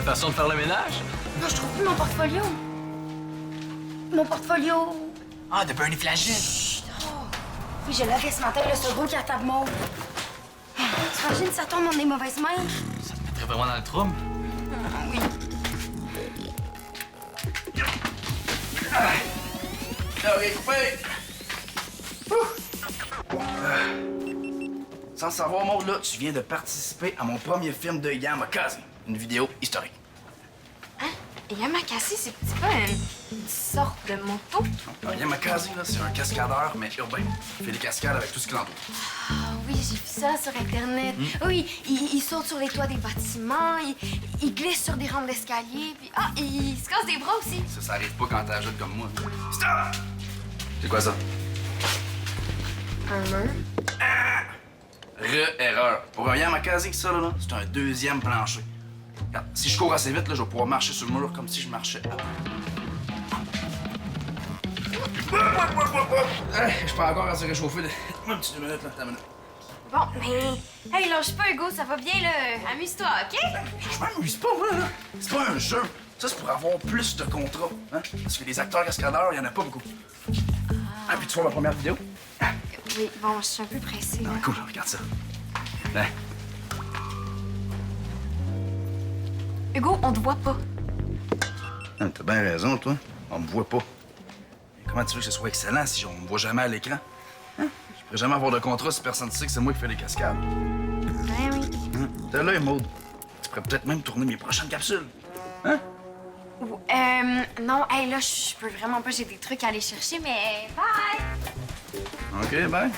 façon de faire le ménage? Non, je trouve plus mon portfolio. Mon portfolio. Ah, de Bernie Flagell. Chut, oh. Oui, je l'avais ce matin, là, ce gros cartable mauve. T'imagines, ça tombe dans des mauvaises mains? Ça te mettrait vraiment dans le trouble. Oui. Sans savoir, Maud, là, tu viens de participer à mon premier film de Yamakasi, une vidéo historique. Hein? Yamakasi, c'est pas une sorte de moto? Alors, Yamakasi, là, c'est un cascadeur, mais urbain. Il fait des cascades avec tout ce qui l'entoure. Ah oui, j'ai vu ça sur Internet. Oui, il saute sur les toits des bâtiments, il glisse sur des rampes d'escalier, puis il se casse des bras aussi. Ça arrive pas quand t'as jeune comme moi. Stop! C'est quoi ça? Un mur? Erreur. Pour un Yamakasi, ça, là, c'est un deuxième plancher. Regarde, si je cours assez vite, là, je vais pouvoir marcher sur le mur comme si je marchais à je peux encore assez réchauffer. Un petit 2 minutes, là, t'as une minute. Bon, mais... Hey, lâche pas, Hugo, ça va bien, là. Amuse-toi, OK? Je m'amuse pas, moi, là. C'est pas un jeu. Ça, c'est pour avoir plus de contrats. Hein? Parce que les acteurs cascadeurs, il y en a pas beaucoup. Ah, puis tu vois ma première vidéo? Oui, bon, je suis un peu pressée. Ah, cool, regarde ça. Hein? Hugo, on te voit pas. Ah, t'as bien raison, toi. On me voit pas. Mais comment tu veux que ce soit excellent si on me voit jamais à l'écran? Hein? Je pourrais jamais avoir de contrat si personne ne sait que c'est moi qui fais les cascades. Ben oui. Hein? T'es là, Maud. Tu pourrais peut-être même tourner mes prochaines capsules. Hein? Non, hey, là, je peux vraiment pas, j'ai des trucs à aller chercher, mais bye! OK, bye.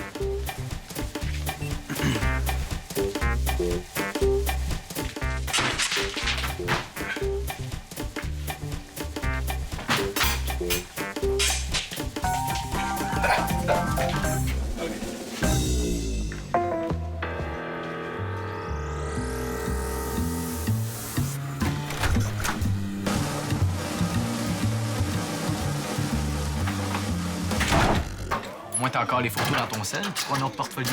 Au moins, t'as encore les photos dans ton sel, puis c'est pas un autre portfolio.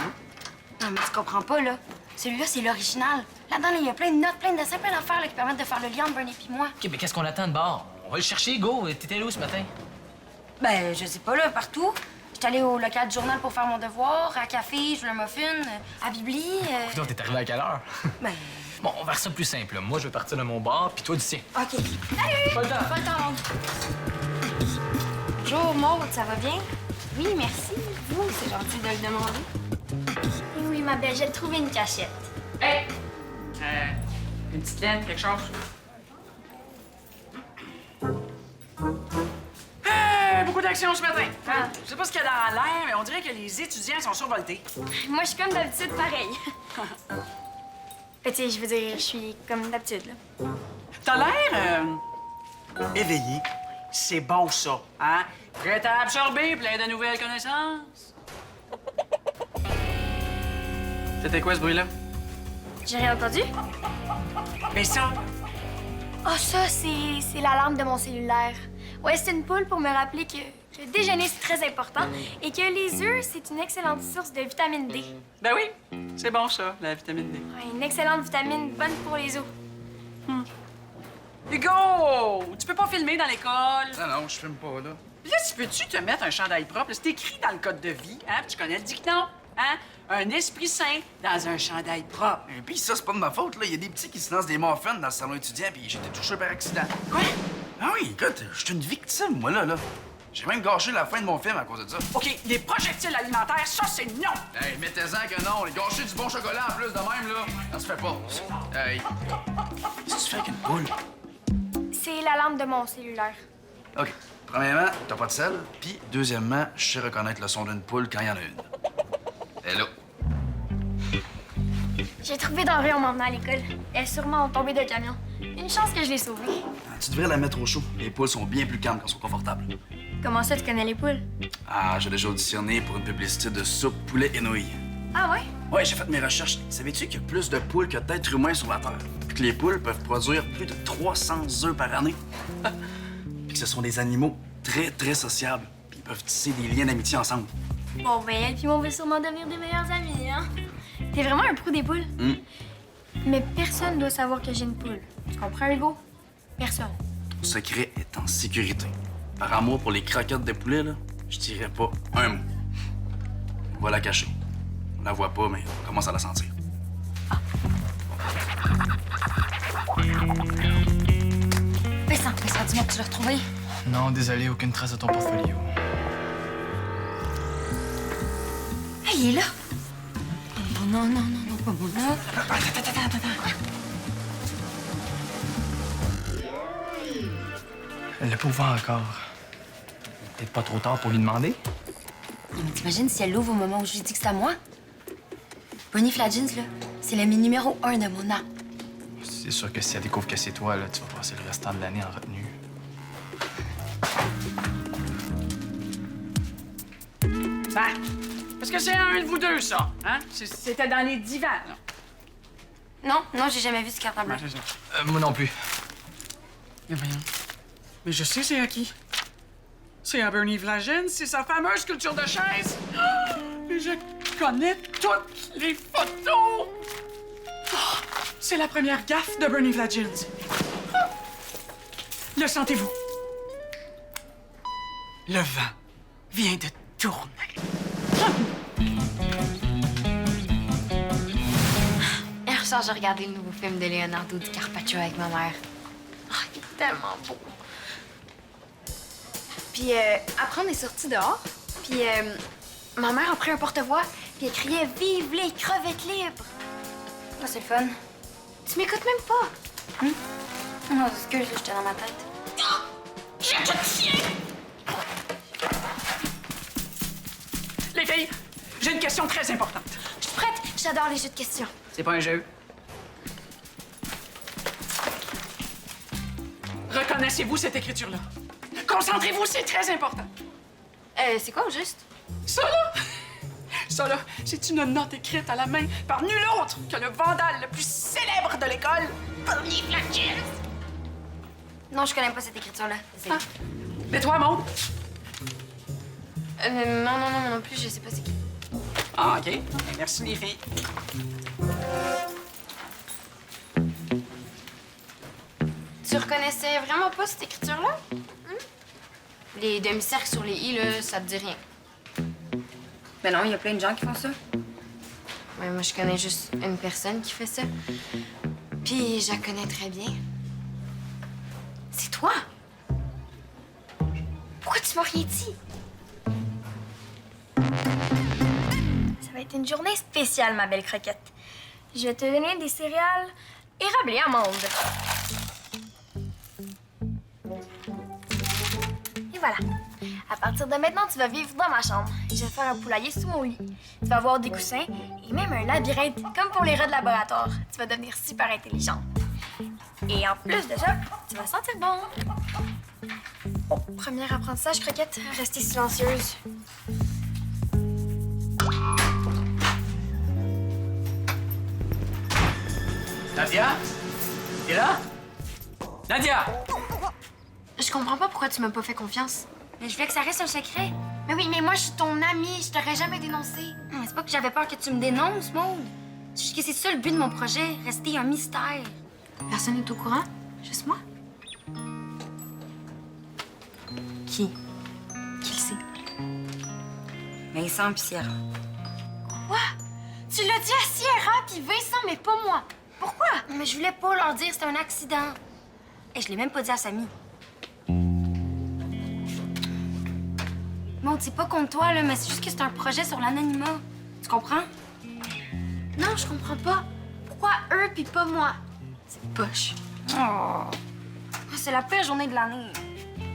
Non, mais tu comprends pas, là. Celui-là, c'est l'original. Là-dedans, il y a plein de notes, plein de dessins, plein d'affaires là, qui permettent de faire le lien entre Bernie et moi. OK, mais qu'est-ce qu'on attend de bord? On va le chercher, go. T'étais où ce matin? Ben, je sais pas, là, partout. J'étais allée au local du journal pour faire mon devoir, à café, je voulais un muffin, à Bibli. Putain, t'es arrivé à quelle heure? Ben, Bon, on va faire ça plus simple. Là. Moi, je vais partir de mon bar, puis toi du tien. OK. Salut! Pas le temps. Pas le temps, Maud. Bonjour, Maud, ça va bien? Oui, merci. Vous, c'est gentil de le demander. Oui, ma belle, j'ai trouvé une cachette. Hey! Une petite lettre, quelque chose? Beaucoup d'action ce matin. Hein? Je sais pas ce qu'il y a dans l'air, mais on dirait que les étudiants sont survoltés. Moi, je suis comme d'habitude pareil. Tu sais, je veux dire, je suis comme d'habitude, là. T'as l'air éveillé. C'est bon, ça. Hein? Prêt à absorber plein de nouvelles connaissances. C'était quoi, ce bruit-là? J'ai rien entendu? Mais ça, Ah, ça, c'est l'alarme de mon cellulaire. Ouais, c'est une poule pour me rappeler que le déjeuner, c'est très important et que les œufs, c'est une excellente source de vitamine D. ben oui, c'est bon, ça, la vitamine D. Ouais, une excellente vitamine bonne pour les os. Hugo! Tu peux pas filmer dans l'école. Non, non, je filme pas, là. Là, tu peux-tu te mettre un chandail propre? C'est écrit dans le code de vie, hein? Puis tu connais le dicton, hein? Un esprit sain dans un chandail propre. Et puis ça, c'est pas de ma faute, là. Il y a des petits qui se lancent des muffins dans le salon étudiant, puis j'ai été touché par accident. Quoi? Ah oui, écoute, je suis une victime, moi, là. J'ai même gâché la fin de mon film à cause de ça. OK, les projectiles alimentaires, ça, c'est non! Hey, mettez-en que non. Gâcher du bon chocolat en plus de même, là, ça se fait pas. Hey, qu'est-ce que tu fais avec une poule? C'est l'alarme de mon cellulaire. OK. Premièrement, t'as pas de sel. Puis, deuxièmement, je sais reconnaître le son d'une poule quand il y en a une. Hello. J'ai trouvé dans la rue en m'en venant à l'école. Elle est sûrement tombée d'un camion. Une chance que je l'ai sauvée. Tu devrais la mettre au chaud. Les poules sont bien plus calmes quand elles sont confortables. Comment ça, tu connais les poules? Ah, j'ai déjà auditionné pour une publicité de soupe poulet et nouilles. Ah ouais? Ouais, j'ai fait mes recherches. Savais-tu qu'il y a plus de poules que d'êtres humains sur la Terre? Puis que les poules peuvent produire plus de 300 œufs par année? Puis que ce sont des animaux très, très sociables. Puis ils peuvent tisser des liens d'amitié ensemble. Bon, ben, elle puis moi, on va sûrement devenir des meilleurs amis, hein? T'es vraiment un pro des poules. Mais personne doit savoir que j'ai une poule. Tu comprends, Hugo? Personne. Ton secret est en sécurité. Par amour pour les croquettes de poulet, là, je dirais pas un mot. On va la cacher. On la voit pas, mais on commence à la sentir. Vincent, dis-moi que tu l'as retrouvé. Non, désolé, aucune trace de ton portfolio. Hey, il est là. Non, pas moi, là. Attends. Elle l'a pas ouvert encore. Peut-être pas trop tard pour lui demander. Non, mais t'imagines si elle l'ouvre au moment où je lui dis que c'est à moi? Bonnie Flaggins, là, c'est l'ami numéro 1 de mon art. C'est sûr que si elle découvre que c'est toi, là, tu vas passer le restant de l'année en retenue. Ben, parce que c'est un de vous deux, ça. Hein? C'était dans les divans, là. Non, j'ai jamais vu ce cartable. Ben, c'est ça. Moi non plus. Mais voyons. Mais je sais c'est à qui. C'est à Bernie Vlagin, c'est sa fameuse sculpture de chaise. Ah! Et je connais toutes les photos. Ah! C'est la première gaffe de Bernie Vlagin. Ah! Le sentez-vous? Le vent vient de tourner. Hier soir, j'ai regardé le nouveau film de Leonardo DiCaprio avec ma mère. Oh, il est tellement beau. Puis après, on est sortis dehors. Puis ma mère a pris un porte-voix. Puis elle criait « Vive les crevettes libres !» Ah, c'est le fun. Tu m'écoutes même pas. Oh, excuse, j'étais dans ma tête. J'ai tout chien! Les filles, j'ai une question très importante. Je suis prête. J'adore les jeux de questions. C'est pas un jeu. Reconnaissez-vous cette écriture-là? Concentrez-vous, c'est très important. C'est quoi au juste? Ça, là, ça, là, c'est une note écrite à la main par nul autre que le vandale le plus célèbre de l'école, Bernie Vlagin. Non, je connais pas cette écriture-là. Ah. Mais toi, Maud? Non plus, je sais pas c'est qui. Ah, OK. Merci, les filles. Tu reconnaissais vraiment pas cette écriture-là? Les demi-cercles sur les i, là, ça te dit rien. Ben non, il y a plein de gens qui font ça. Ouais, moi, je connais juste une personne qui fait ça. Puis, je la connais très bien. C'est toi! Pourquoi tu m'as rien dit? Ça va être une journée spéciale, ma belle croquette. Je vais te donner des céréales érablées amandes. Et voilà. À partir de maintenant, tu vas vivre dans ma chambre. Je vais faire un poulailler sous mon lit. Tu vas avoir des coussins et même un labyrinthe, comme pour les rats de laboratoire. Tu vas devenir super intelligente. Et en plus de ça, tu vas sentir bon. Oh, premier apprentissage, croquette. Restez silencieuse. Nadia? T'es là? Nadia! Je comprends pas pourquoi tu m'as pas fait confiance. Mais je voulais que ça reste un secret. Mais oui, mais moi, je suis ton amie. Je t'aurais jamais dénoncé. Mais c'est pas que j'avais peur que tu me dénonces, Maud. C'est juste que c'est ça le but de mon projet. Rester un mystère. Personne n'est au courant? Juste moi? Qui? Qui le sait? Vincent puis Sierra. Quoi? Tu l'as dit à Sierra puis Vincent, mais pas moi. Pourquoi? Mais je voulais pas leur dire, c'était un accident. Et je l'ai même pas dit à Samy. Maud, c'est pas contre toi, là, mais c'est juste que c'est un projet sur l'anonymat. Tu comprends? Non, je comprends pas. Pourquoi eux puis pas moi? C'est poche. Oh. C'est la pire journée de l'année.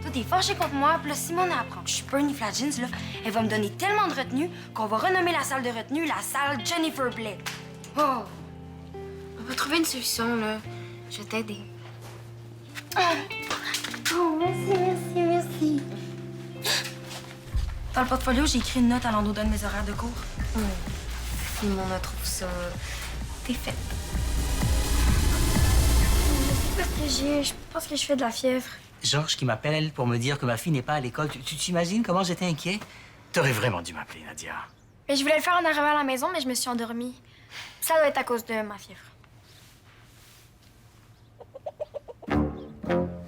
Toi, t'es fâché contre moi, puis là, Simone apprend que je suis Bernie Flaggins, là. Elle va me donner tellement de retenue qu'on va renommer la salle de retenue la salle Jennifer Blake. Oh! On va trouver une solution, là. Je vais t'aider. Oh, merci. Dans le portfolio, j'ai écrit une note à l'endroit de mes horaires de cours. Simone trouve ça. T'es faite. Qu'est-ce que j'ai? Je pense que je fais de la fièvre. Georges qui m'appelle pour me dire que ma fille n'est pas à l'école. Tu t'imagines comment j'étais inquiet? T'aurais vraiment dû m'appeler, Nadia. Mais je voulais le faire en arrivant à la maison, mais je me suis endormie. Ça doit être à cause de ma fièvre.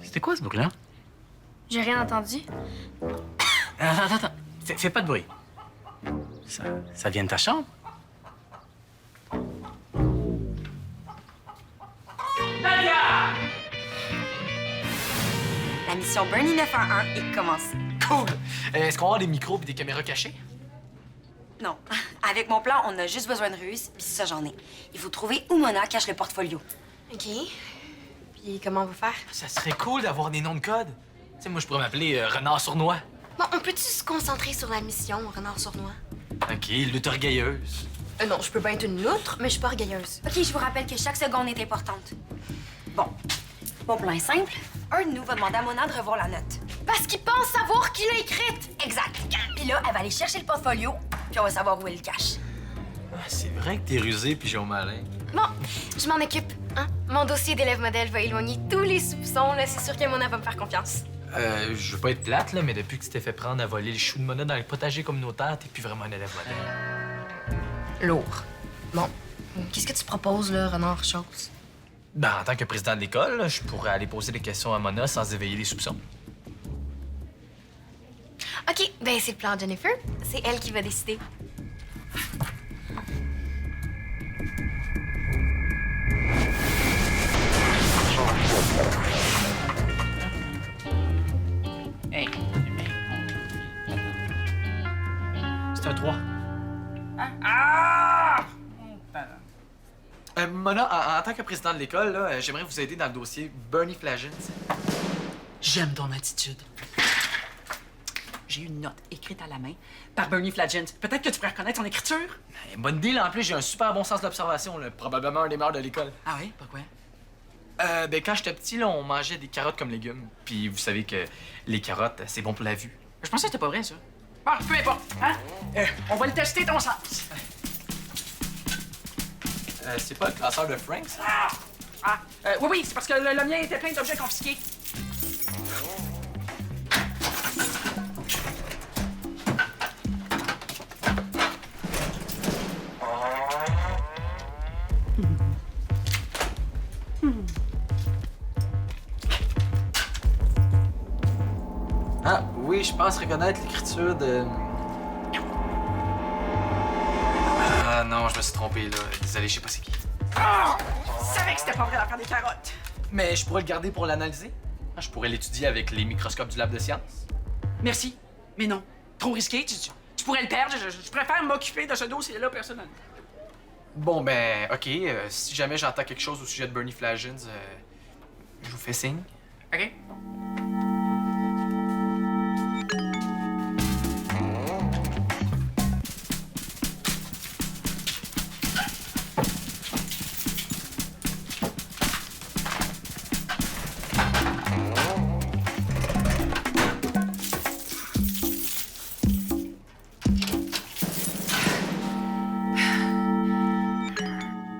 C'était quoi ce bruit-là? J'ai rien entendu. Attends. Fais pas de bruit. Ça vient de ta chambre? La mission Bernie 911 est commencée. Cool! Est-ce qu'on va avoir des micros et des caméras cachées? Non. Avec mon plan, on a juste besoin de ruse, puis ça, j'en ai. Il faut trouver où Mona cache le portfolio. OK. Puis comment on va faire? Ça serait cool d'avoir des noms de code. Tu sais, moi, je pourrais m'appeler Renard Sournois. Bon, on peut-tu se concentrer sur la mission, Renard Sournois? OK, lutte orgueilleuse. Non, je peux pas être une loutre, mais je suis pas orgueilleuse. OK, je vous rappelle que chaque seconde est importante. Bon. Mon plan est simple. Un de nous va demander à Mona de revoir la note. Parce qu'il pense savoir qui l'a écrite. Exact. Puis là, elle va aller chercher le portfolio, puis on va savoir où elle le cache. Ah, c'est vrai que t'es rusé puis j'ai au malin. Bon, je m'en occupe. Hein? Mon dossier d'élève modèle va éloigner tous les soupçons. Là, c'est sûr que Mona va me faire confiance. Je veux pas être plate, là, mais depuis que tu t'es fait prendre à voler le chou de Mona dans le potager communautaire, t'es plus vraiment un élève modèle. Lourd. Bon, qu'est-ce que tu proposes, là, Renard Chose? Ben, en tant que président de l'école, là, je pourrais aller poser des questions à Mona sans éveiller les soupçons. OK, ben c'est le plan de Jennifer. C'est elle qui va décider. Hey. C'est un 3. Mona, en tant que président de l'école, là, j'aimerais vous aider dans le dossier Bernie Flagins. J'aime ton attitude. J'ai une note écrite à la main par Bernie Flagins. Peut-être que tu pourrais reconnaître son écriture? Bonne deal, en plus, j'ai un super bon sens de l'observation, là, probablement un des meilleurs de l'école. Ah oui? Pourquoi? Ben, quand j'étais petit, là, on mangeait des carottes comme légumes. Puis vous savez que les carottes, c'est bon pour la vue. Je pensais que c'était pas vrai, ça. Bon, peu importe. Hein? On va le tester, ton sens. C'est pas le classeur de Frank, ça? Oui, c'est parce que le mien était plein d'objets confisqués. Ah, oui, je pense reconnaître l'écriture de... Ah non, je me suis trompé, là. Désolé, je sais pas c'est qui. Je savais que c'était pas vrai d'en faire des carottes. Mais je pourrais le garder pour l'analyser. Ah, je pourrais l'étudier avec les microscopes du lab de sciences. Merci, mais non. Trop risqué. Tu pourrais le perdre. Je préfère m'occuper de ce dossier-là personnellement. Bon, ben, OK. Si jamais j'entends quelque chose au sujet de Bernie Flagins, je vous fais signe. OK?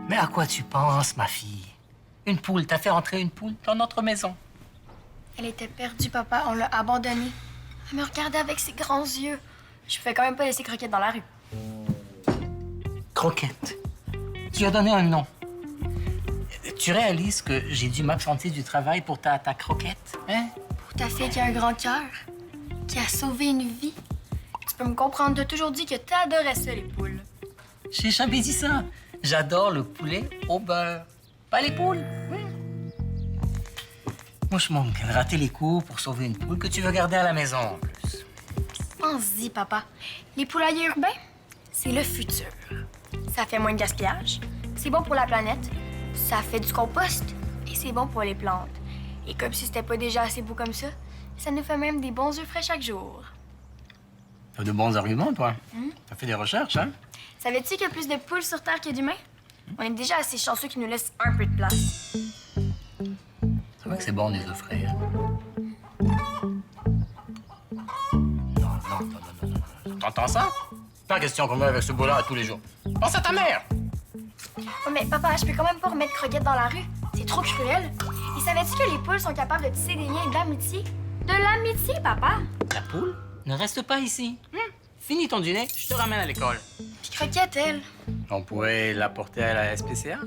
Mais à quoi tu penses, ma fille? Une poule, t'as fait entrer une poule dans notre maison. Elle était perdue, papa. On l'a abandonnée. Elle me regardait avec ses grands yeux. Je pouvais quand même pas laisser Croquette dans la rue. Croquette. Tu lui as donné un nom. Tu réalises que j'ai dû m'absenter du travail pour ta Croquette, hein? Pour ta fille qui a un grand cœur, qui a sauvé une vie. Tu peux me comprendre, t'as toujours dit que t'adorais ça, les poules. J'ai jamais dit ça. J'adore le poulet au beurre. Pas les poules. Moi, je manque de rater les cours pour sauver une poule que tu veux garder à la maison, en plus. Pense-y, papa. Les poulaillers urbains, c'est le futur. Ça fait moins de gaspillage, c'est bon pour la planète, ça fait du compost et c'est bon pour les plantes. Et comme si c'était pas déjà assez beau comme ça, ça nous fait même des bons œufs frais chaque jour. T'as de bons arguments, toi. T'as fait des recherches, hein? Savais-tu qu'il y a plus de poules sur Terre que d'humains? On est déjà assez chanceux qu'ils nous laissent un peu de place. C'est vrai que c'est bon, des œufs frais. Hein? Non. T'entends ça? Pas question qu'on meure avec ce boulot tous les jours. Pense à ta mère! Oh, mais papa, je peux quand même pas remettre Croquette dans la rue. C'est trop cruel. Et savais-tu que les poules sont capables de tisser des liens d'amitié? De l'amitié, papa! La poule ne reste pas ici. Finis ton dîner, je te ramène à l'école. Puis Croquette, elle. On pourrait la porter à la SPCA.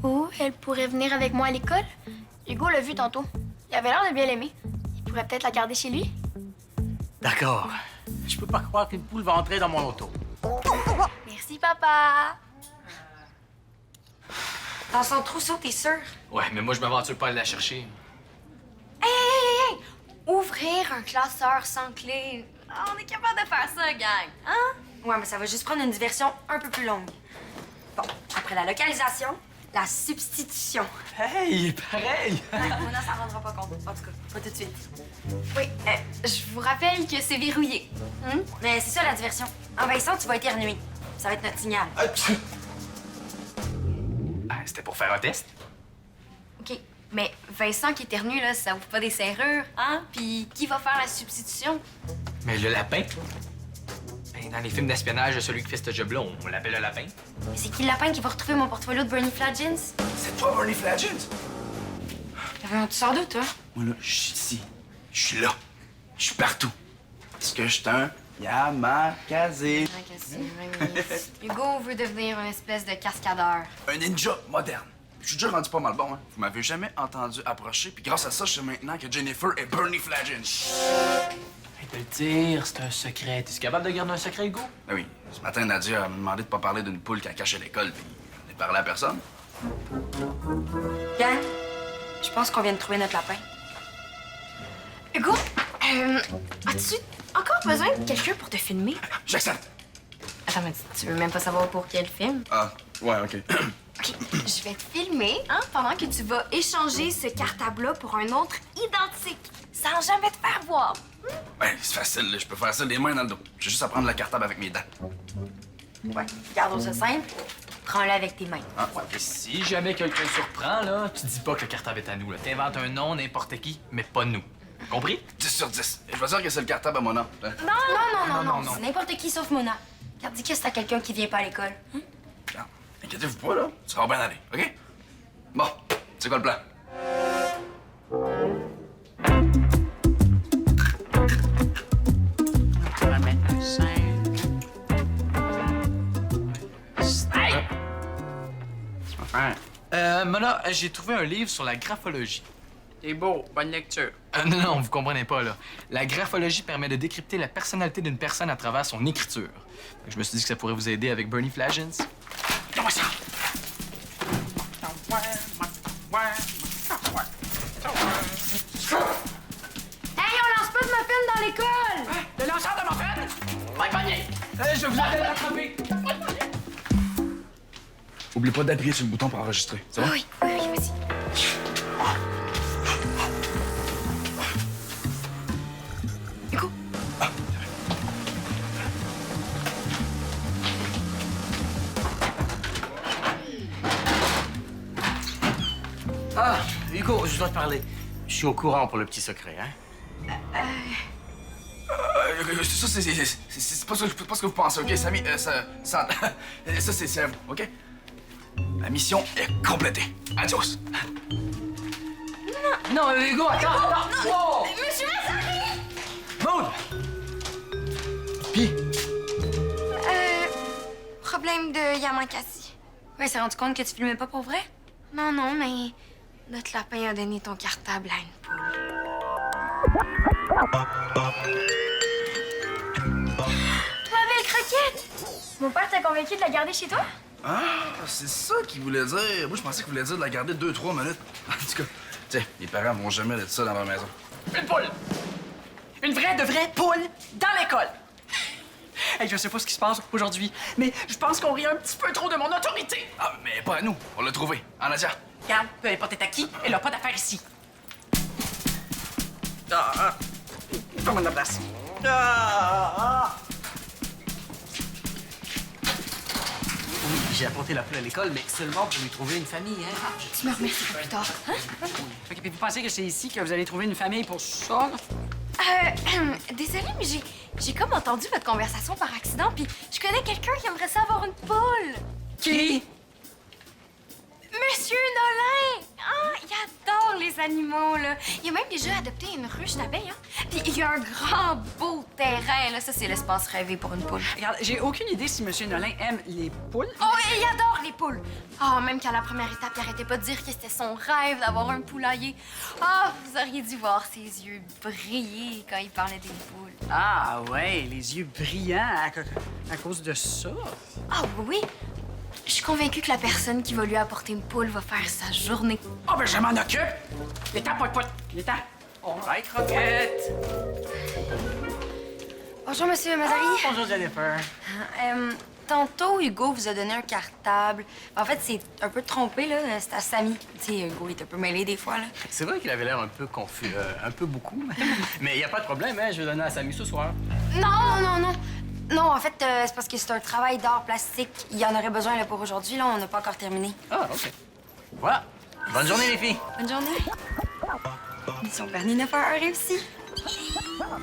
Ou elle pourrait venir avec moi à l'école. Hugo l'a vu tantôt. Il avait l'air de bien l'aimer. Il pourrait peut-être la garder chez lui. D'accord. Je peux pas croire qu'une poule va entrer dans mon auto. Merci, papa. Dans son trousseau, t'es sûr? Ouais, mais moi, je m'aventure pas à aller la chercher. Hey! Ouvrir un classeur sans clé. Ah, on est capable de faire ça, gang. Hein? Ouais, mais ça va juste prendre une diversion un peu plus longue. Bon, après la localisation, la substitution. Hey, pareil! Mona, ça rendra pas compte. En tout cas, pas tout de suite. Oui, je vous rappelle que c'est verrouillé. Mais c'est ça la diversion. En Vincent, tu vas éternuer. Ça va être notre signal. Ah, c'était pour faire un test? OK, mais Vincent qui éternue, là, ça ouvre pas des serrures, hein? Puis qui va faire la substitution? Mais le lapin? Ben, dans les films d'espionnage, celui qui fait ce job-là, on l'appelle le lapin. Mais c'est qui le lapin qui va retrouver mon portfolio de Bernie Fladgins? C'est toi, Bernie Fladgins? Tu sors d'où, toi? Moi, là, je suis ici. Je suis là. Je suis partout. Est-ce que je suis un Yamakazé? Hugo veut devenir une espèce de cascadeur. Un ninja moderne. Je suis déjà rendu pas mal bon, hein. Vous m'avez jamais entendu approcher, puis grâce à ça, je sais maintenant que Jennifer est Bernie Fladgins. Hey, de le dire, c'est un secret. Es-tu capable de garder un secret, Hugo? Ben oui, ce matin, Nadia m'a demandé de pas parler d'une poule qu'elle cache à l'école, puis je n'ai parlé à personne. Gang, je pense qu'on vient de trouver notre lapin. Hugo, as-tu encore besoin de quelqu'un pour te filmer? J'accepte. Attends, mais tu veux même pas savoir pour quel film? Ah, ouais, OK. OK, je vais te filmer, hein, pendant que tu vas échanger ce cartable-là pour un autre identique, sans jamais te faire voir. Ben, c'est facile, là. Je peux faire ça les mains dans le dos. J'ai juste à prendre le cartable avec mes dents. Ouais, gardons ça simple. Prends-le avec tes mains. Ah, ouais. Et si jamais quelqu'un surprend, là, tu dis pas que le cartable est à nous, là. T'inventes un nom, n'importe qui, mais pas nous. Compris? 10 sur 10. Et je vais dire que c'est le cartable à mon nom. Hein? Non, c'est n'importe qui sauf Mona. Regarde, dis que c'est à quelqu'un qui vient pas à l'école. Regarde, inquiétez-vous pas, là. Ça va bien aller, OK? Bon, c'est quoi le plan? On va mettre un 5. Tu vas faire. Mona, j'ai trouvé un livre sur la graphologie. T'es beau, bonne lecture. Non, vous comprenez pas, là. La graphologie permet de décrypter la personnalité d'une personne à travers son écriture. Fait que je me suis dit que ça pourrait vous aider avec Bernie Fladgins. Donne-moi ça! Hey, on lance pas de muffins dans l'école! Le lanceur de muffins! Va pogner! Je vais vous aider à l'attraper. Oublie pas d'appuyer sur le bouton pour enregistrer. C'est bon? Oui, vas-y. Hugo, Ah, Hugo, je dois te parler. Je suis au courant pour le petit secret, hein? Ça, c'est pas ce que vous pensez, OK? Samy, ça, c'est à vous, OK? La mission est complétée. Adios. Non, Hugo, attends! Oh! Monsieur Mazzari! Maud! Puis, Problème de Yamakasi. Ouais, il s'est rendu compte que tu filmais pas pour vrai? Non, non, mais notre lapin a donné ton cartable à une poule. Ma belle croquette! Mon père t'a convaincu de la garder chez toi? Ah, c'est ça qu'il voulait dire. Moi, je pensais qu'il voulait dire de la garder 2-3 minutes. En tout cas, tiens, les parents vont jamais être ça dans leur maison. Une poule! Une vraie de vraie poule dans l'école! Hey, je sais pas ce qui se passe aujourd'hui, mais je pense qu'on rit un petit peu trop de mon autorité. Ah, mais pas à nous. On l'a trouvé. En Nadia. Regarde, peu importe t'es à qui, elle a pas d'affaire ici. Fais-moi de la place. oui, j'ai apporté la poule à l'école, mais seulement pour lui trouver une famille, hein? Tu me remercieras plus tard. OK, puis vous pensez que c'est ici que vous allez trouver une famille pour ça? Désolée, mais j'ai comme entendu votre conversation par accident, puis je connais quelqu'un qui aimerait ça avoir une poule. Qui? Monsieur Nolin! Ah, il adore les animaux, là. Il a même déjà adopté une ruche d'abeilles, hein. Puis il y a un grand, beau terrain, là. Ça, c'est l'espace rêvé pour une poule. Regarde, j'ai aucune idée si M. Nolin aime les poules. Oh, et il adore les poules. Oh, même qu'à la première étape, il arrêtait pas de dire que c'était son rêve d'avoir un poulailler. Ah, vous auriez dû voir ses yeux briller quand il parlait des poules. Ah ouais, les yeux brillants à cause de ça. Ah oui, je suis convaincue que la personne qui va lui apporter une poule va faire sa journée. Ah ben je m'en occupe. Il est temps, poit. Il est temps. All right, Croquette. Bonjour, Monsieur Mazari. Bonjour, Jennifer. Tantôt, Hugo vous a donné un cartable. En fait, c'est un peu trompé, là. C'est à Samy. Tu sais, Hugo est un peu mêlé des fois, là. C'est vrai qu'il avait l'air un peu confus, un peu beaucoup. Mais il n'y a pas de problème, hein? Je vais donner à Samy ce soir. Non. Non, en fait, c'est parce que c'est un travail d'art plastique. Il y en aurait besoin, là, pour aujourd'hui. Là, on n'a pas encore terminé. Ah, OK. Voilà. Bonne journée, les filles. Bonne journée. Mission permis 9h réussi. Maman,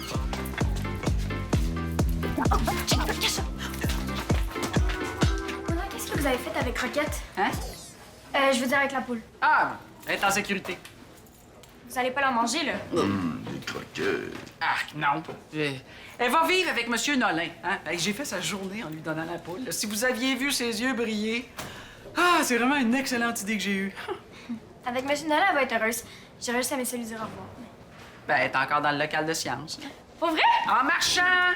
qu'est-ce que vous avez fait avec Roquette? Hein? Je veux dire avec la poule. Ah, elle est en sécurité. Vous allez pas la manger, là? Les croquettes. Ah, non. Elle va vivre avec Monsieur Nolin. Hein? J'ai fait sa journée en lui donnant la poule. Si vous aviez vu ses yeux briller... Ah, c'est vraiment une excellente idée que j'ai eue. Avec Machine Nolin, elle va être heureuse. J'ai réussi à me lui dire au revoir. Ben, elle est encore dans le local de sciences. Pour vrai? En marchant!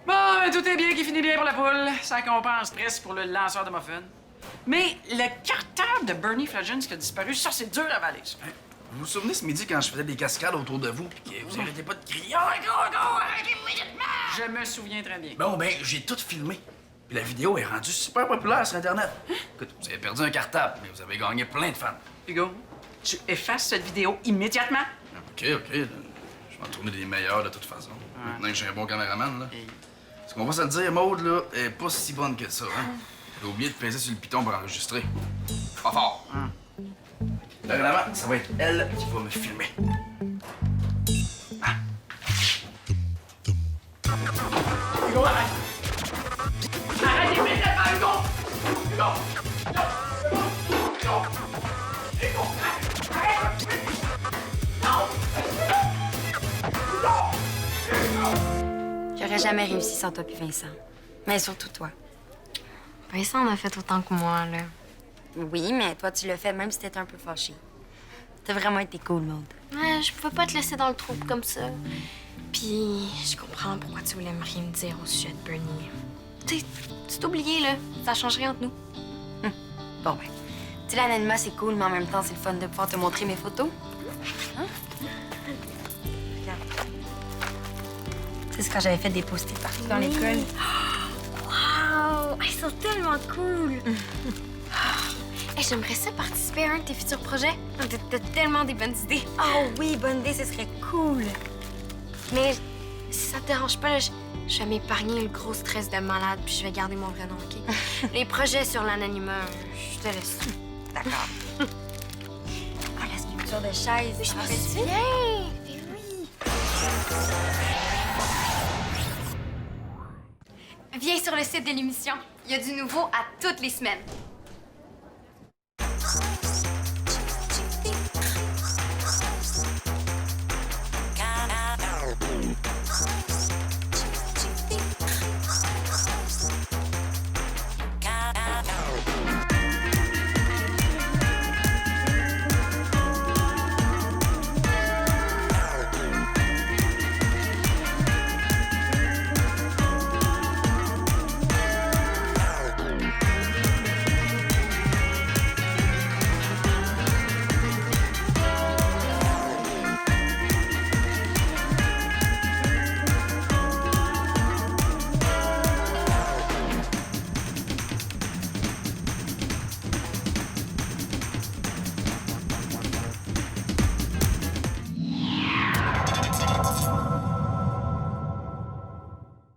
Bon, ben, tout est bien qui finit bien pour la poule. Ça compense stress pour le lanceur de muffins. Mais le cartable de Bernie Flagens qui a disparu, ça, c'est dur à avaler, ça. Vous vous souvenez ce midi quand je faisais des cascades autour de vous puis que vous arrêtez pas de crier « Oh, go, arrêtez immédiatement! » Je me souviens très bien. Bon, ben, j'ai tout filmé. Puis la vidéo est rendue super populaire sur Internet. Écoute, vous avez perdu un cartable, mais vous avez gagné plein de fans. Hugo, tu effaces cette vidéo immédiatement. OK. Je vais en tourner des meilleurs de toute façon. Maintenant que j'ai un bon caméraman, là. Ce qu'on va se le dire, Maude, là, est pas si bonne que ça, hein? Elle a oublié de peser sur le piton pour enregistrer. Pas fort. Dorénavant, ça va être elle qui va me filmer. Ah. Hugo, arrête! Arrête immédiatement, Hugo! Hugo! J'aurais jamais réussi sans toi puis Vincent. Mais surtout toi. Vincent en a fait autant que moi, là. Oui, mais toi, tu l'as fait même si t'étais un peu fâché. T'as vraiment été cool, Maud. Ouais, je pouvais pas te laisser dans le trouble comme ça. Puis, je comprends pourquoi tu voulais me rien me dire au sujet de Bernie. Tu t'es oublié, là. Ça change rien entre nous. Bon, ben. Tu sais, l'anonymat, c'est cool, mais en même temps, c'est le fun de pouvoir te montrer mes photos. Hein? Regarde. Tu sais, c'est quand j'avais fait des post-it partout dans l'école. Wow! Ils sont tellement cool! Hey, j'aimerais ça participer à un de tes futurs projets. T'as tellement des bonnes idées. Oh oui, bonne idée, ce serait cool. Mais si ça te dérange pas, là, je vais m'épargner le gros stress de malade, puis je vais garder mon vrai nom, OK? Les projets sur l'anonymat, je te laisse. D'accord. Ah, la sculpture de chaise. Je me rappelles-tu? souviens! Mais oui! Viens sur le site de l'émission. Il y a du nouveau à toutes les semaines.